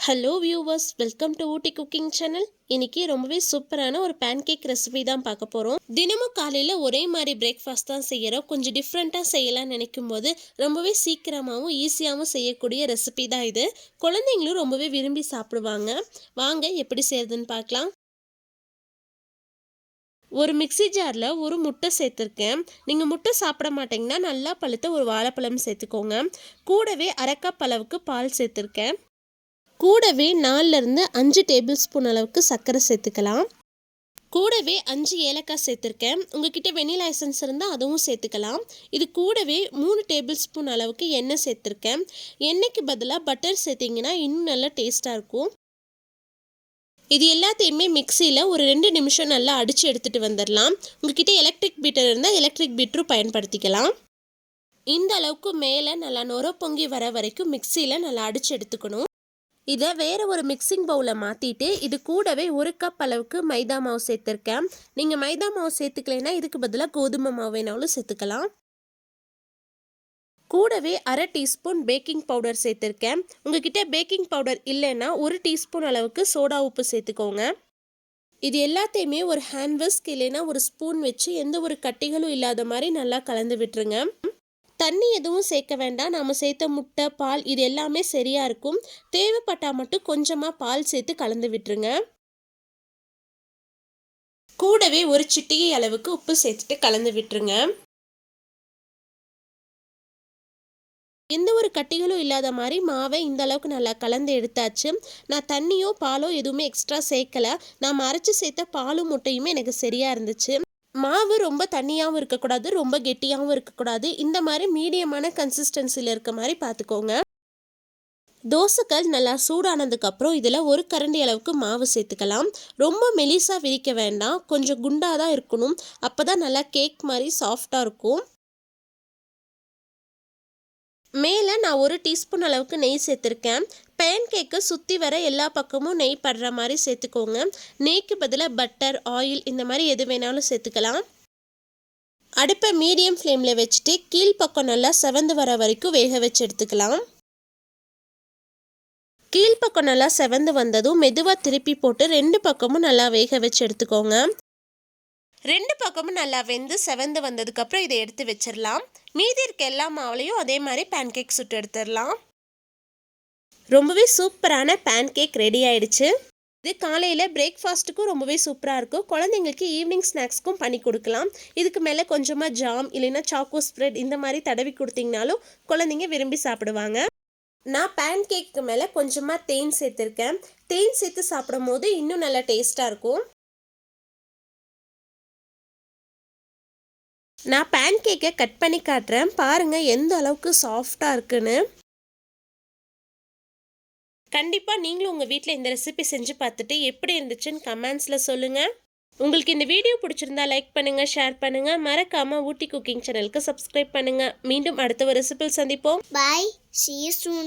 Hello viewers, welcome to Ooty cooking channel. இன்னைக்கு ரொம்பவே சூப்பரான ஒரு பேன்கேக் ரெசிபி தான் பார்க்க போகிறோம். தினமும் காலையில் ஒரே மாதிரி பிரேக்ஃபாஸ்ட் தான் செய்கிறோம். கொஞ்சம் டிஃப்ரெண்ட்டாக செய்யலாம்னு நினைக்கும் போது ரொம்பவே சீக்கிரமாகவும் ஈஸியாகவும் செய்யக்கூடிய ரெசிபி தான் இது. குழந்தைங்களும் ரொம்பவே விரும்பி சாப்பிடுவாங்க. வாங்க எப்படி செய்யறதுன்னு பார்க்கலாம். ஒரு மிக்ஸி ஜாரில் ஒரு முட்டை சேர்த்துருக்கேன். நீங்கள் முட்டை சாப்பிட மாட்டீங்கன்னா நல்லா பழுத்த ஒரு வாழைப்பழம் சேர்த்துக்கோங்க. கூடவே அரை கப் அளவுக்கு பால் சேர்த்துருக்கேன். கூடவே 4லேருந்து 5 டேபிள் ஸ்பூன் அளவுக்கு சர்க்கரை சேர்த்துக்கலாம். கூடவே 5 ஏலக்காய் சேர்த்துருக்கேன். உங்ககிட்ட வெனிலா எசன்ஸ் இருந்தால் அதுவும் சேர்த்துக்கலாம். இது கூடவே 3 டேபிள் ஸ்பூன் அளவுக்கு எண்ணெய் சேர்த்துருக்கேன். எண்ணெய்க்கு பதிலாக பட்டர் சேர்த்திங்கன்னா இன்னும் நல்லா டேஸ்ட்டாக இருக்கும். இது எல்லாத்தையுமே மிக்சியில் ஒரு 2 நிமிஷம் நல்லா அடித்து எடுத்துகிட்டு வந்துடலாம். உங்ககிட்ட எலக்ட்ரிக் பீட்டர் இருந்தால் எலக்ட்ரிக் பீட்டரும் பயன்படுத்திக்கலாம். இந்த அளவுக்கு மேலே நல்லா நுர பொங்கி வர வரைக்கும் மிக்சியில் நல்லா அடித்து எடுத்துக்கணும். இதை வேறு ஒரு மிக்சிங் பவுலில் மாற்றிட்டு இது கூடவே 1 கப் அளவுக்கு மைதா மாவு சேர்த்துருக்கேன். நீங்கள் மைதா மாவு சேர்த்துக்கலைன்னா இதுக்கு பதிலாக கோதுமை மாவு வேணாலும் சேர்த்துக்கலாம். கூடவே அரை டீஸ்பூன் பேக்கிங் பவுடர் சேர்த்துருக்கேன். உங்ககிட்ட பேக்கிங் பவுடர் இல்லைன்னா 1 டீஸ்பூன் அளவுக்கு சோடா உப்பு சேர்த்துக்கோங்க. இது எல்லாத்தையுமே ஒரு ஹேண்ட் விஸ்க் இல்லைன்னா ஒரு ஸ்பூன் வச்சு எந்த ஒரு கட்டிகளும் இல்லாத மாதிரி நல்லா கலந்து விட்டுருங்க. தண்ணி எதுவும் சேர்க்க வேண்டாம். நாம் சேர்த்த முட்டை, பால் இது எல்லாமே சரியாக இருக்கும். தேவைப்பட்டால் மட்டும் கொஞ்சமாக பால் சேர்த்து கலந்து விட்டுருங்க. கூடவே ஒரு சிட்டிகை அளவுக்கு உப்பு சேர்த்துட்டு கலந்து விட்டுருங்க. எந்த ஒரு கட்டிகளும் இல்லாத மாதிரி மாவை இந்த அளவுக்கு நல்லா கலந்து எடுத்தாச்சு. நான் தண்ணியோ பாலோ எதுவுமே எக்ஸ்ட்ரா சேர்க்கலை. நான் அரைச்சி சேர்த்த பாலும் முட்டையுமே எனக்கு சரியாக இருந்துச்சு. மாவு ரொம்ப தண்ணியாகவும் இருக்கக்கூடாது, ரொம்ப கெட்டியாகவும் இருக்கக்கூடாது. இந்த மாதிரி மீடியமான கன்சிஸ்டன்சியில் இருக்க மாதிரி பார்த்துக்கோங்க. தோசைக்கல் நல்லா சூடானதுக்கப்புறம் இதில் 1 கரண்டி அளவுக்கு மாவு சேர்த்துக்கலாம். ரொம்ப மெலிசாக விரிக்க வேண்டாம், கொஞ்சம் குண்டாக தான் இருக்கணும். அப்போ தான் நல்லா கேக் மாதிரி சாஃப்டாக இருக்கும். மேலே நான் 1 டீஸ்பூன் அளவுக்கு நெய் சேர்த்துருக்கேன். பேன்கேக்கு சுற்றி வர எல்லா பக்கமும் நெய் படுற மாதிரி சேர்த்துக்கோங்க. நெய்க்கு பதிலாக பட்டர், ஆயில் இந்த மாதிரி எது வேணாலும் சேர்த்துக்கலாம். அடுப்பை மீடியம் ஃப்ளேமில் வச்சுட்டு கீழ்ப்பக்கம் நல்லா செவந்து வர வரைக்கும் வேக வச்சு எடுத்துக்கலாம். கீழ்ப்பக்கம் நல்லா செவந்து வந்ததும் மெதுவாக திருப்பி போட்டு 2 பக்கமும் நல்லா வேக வச்சு எடுத்துக்கோங்க. 2 பக்கமும் நல்லா வெந்து செவந்து வந்ததுக்கப்புறம் இதை எடுத்து வச்சிடலாம். மீதி இருக்க எல்லா மாவுலையும் அதே மாதிரி பேன்கேக் சுட்டு எடுத்துடலாம். ரொம்பவே சூப்பரான பேன்கேக் ரெடி ஆயிடுச்சு. இது காலையில் பிரேக்ஃபாஸ்ட்டுக்கும் ரொம்பவே சூப்பராக இருக்கும். குழந்தைங்களுக்கு ஈவினிங் ஸ்நாக்ஸ்க்கும் பண்ணி கொடுக்கலாம். இதுக்கு மேலே கொஞ்சமாக ஜாம் இல்லைன்னா சாக்கோ ஸ்ப்ரெட் இந்த மாதிரி தடவி கொடுத்தீங்கனாலும் குழந்தைங்க விரும்பி சாப்பிடுவாங்க. நான் பேன்கேக்கு மேலே கொஞ்சமாக தேன் சேர்த்துருக்கேன். தேன் சேர்த்து சாப்பிடும் போது இன்னும் நல்லா டேஸ்ட்டாக இருக்கும். நான் பேன்கேக்கை கட் பண்ணி காட்டுறேன். பாருங்கள் எந்த அளவுக்கு சாஃப்டாக இருக்குன்னு. கண்டிப்பாக நீங்களும் உங்கள் வீட்டில் இந்த ரெசிபி செஞ்சு பார்த்துட்டு எப்படி இருந்துச்சுன்னு கமெண்ட்ஸில் சொல்லுங்கள். உங்களுக்கு இந்த வீடியோ பிடிச்சிருந்தா லைக் பண்ணுங்கள், ஷேர் பண்ணுங்கள். மறக்காமல் ஊட்டி குக்கிங் சேனலுக்கு சப்ஸ்கிரைப் பண்ணுங்கள். மீண்டும் அடுத்த ஒரு ரெசிபியில் சந்திப்போம். Bye. See you soon.